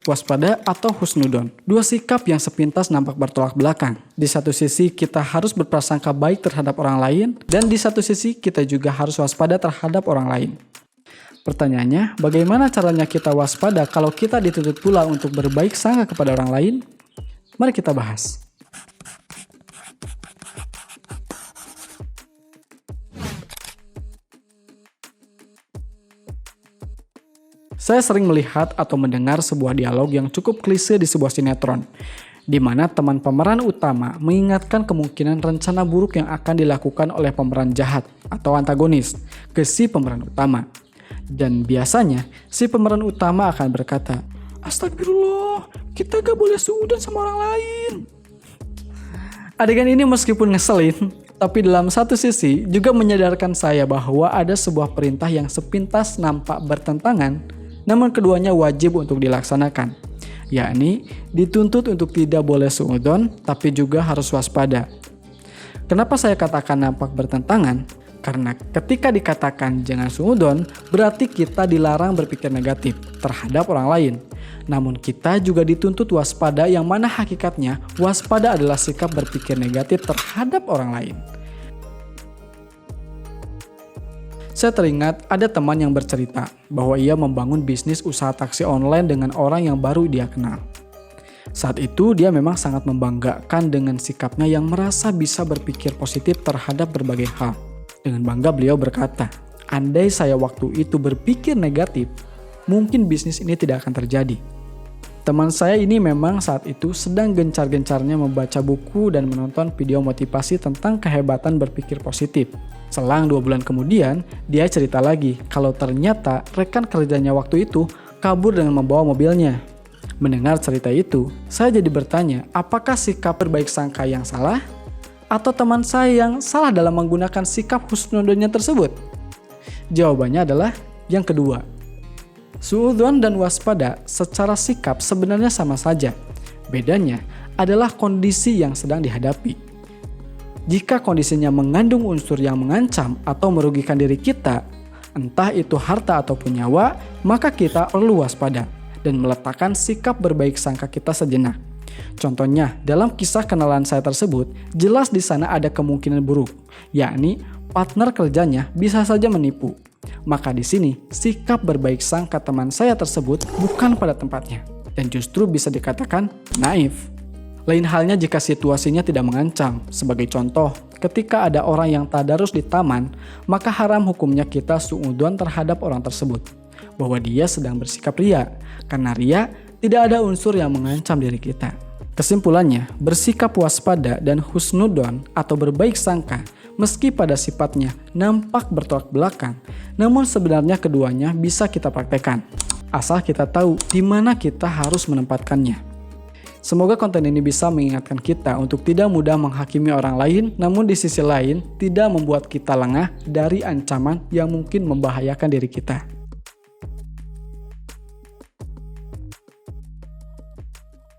waspada atau husnudon. Dua sikap yang sepintas nampak bertolak belakang. Di satu sisi kita harus berprasangka baik terhadap orang lain, dan di satu sisi kita juga harus waspada terhadap orang lain. Pertanyaannya, bagaimana caranya kita waspada kalau kita dituntut pula untuk berbaik sangka kepada orang lain? Mari kita bahas. Saya sering melihat atau mendengar sebuah dialog yang cukup klise di sebuah sinetron, di mana teman pemeran utama mengingatkan kemungkinan rencana buruk yang akan dilakukan oleh pemeran jahat atau antagonis ke si pemeran utama. Dan biasanya, si pemeran utama akan berkata, "Astagfirullah, kita gak boleh suudzon sama orang lain." Adegan ini meskipun ngeselin, tapi dalam satu sisi juga menyadarkan saya bahwa ada sebuah perintah yang sepintas nampak bertentangan, namun keduanya wajib untuk dilaksanakan, yakni dituntut untuk tidak boleh suudzon, tapi juga harus waspada. Kenapa saya katakan nampak bertentangan? Karena ketika dikatakan jangan suudzon, berarti kita dilarang berpikir negatif terhadap orang lain. Namun kita juga dituntut waspada, yang mana hakikatnya waspada adalah sikap berpikir negatif terhadap orang lain. Saya teringat ada teman yang bercerita bahwa ia membangun bisnis usaha taksi online dengan orang yang baru dia kenal. Saat itu dia memang sangat membanggakan dengan sikapnya yang merasa bisa berpikir positif terhadap berbagai hal. Dengan bangga beliau berkata, "Andai saya waktu itu berpikir negatif, mungkin bisnis ini tidak akan terjadi." Teman saya ini memang saat itu sedang gencar-gencarnya membaca buku dan menonton video motivasi tentang kehebatan berpikir positif. Selang 2 bulan kemudian, dia cerita lagi kalau ternyata rekan kerjanya waktu itu kabur dengan membawa mobilnya. Mendengar cerita itu, saya jadi bertanya, apakah sikap berbaik sangka yang salah? Atau teman saya yang salah dalam menggunakan sikap husnudonnya tersebut? Jawabannya adalah yang kedua. Suudzon dan waspada secara sikap sebenarnya sama saja. Bedanya adalah kondisi yang sedang dihadapi. Jika kondisinya mengandung unsur yang mengancam atau merugikan diri kita, entah itu harta ataupun nyawa, maka kita perlu waspada dan meletakkan sikap berbaik sangka kita sejenak. Contohnya, dalam kisah kenalan saya tersebut, jelas di sana ada kemungkinan buruk, yakni partner kerjanya bisa saja menipu. Maka di sini, sikap berbaik sangka teman saya tersebut bukan pada tempatnya dan justru bisa dikatakan naif. Lain halnya jika situasinya tidak mengancam. Sebagai contoh, ketika ada orang yang tadarus di taman, maka haram hukumnya kita suudzon terhadap orang tersebut, bahwa dia sedang bersikap ria, karena ria tidak ada unsur yang mengancam diri kita. Kesimpulannya, bersikap waspada dan husnudon atau berbaik sangka meski pada sifatnya nampak bertolak belakang, namun sebenarnya keduanya bisa kita praktekkan, asal kita tahu di mana kita harus menempatkannya. Semoga konten ini bisa mengingatkan kita untuk tidak mudah menghakimi orang lain, namun di sisi lain tidak membuat kita lengah dari ancaman yang mungkin membahayakan diri kita.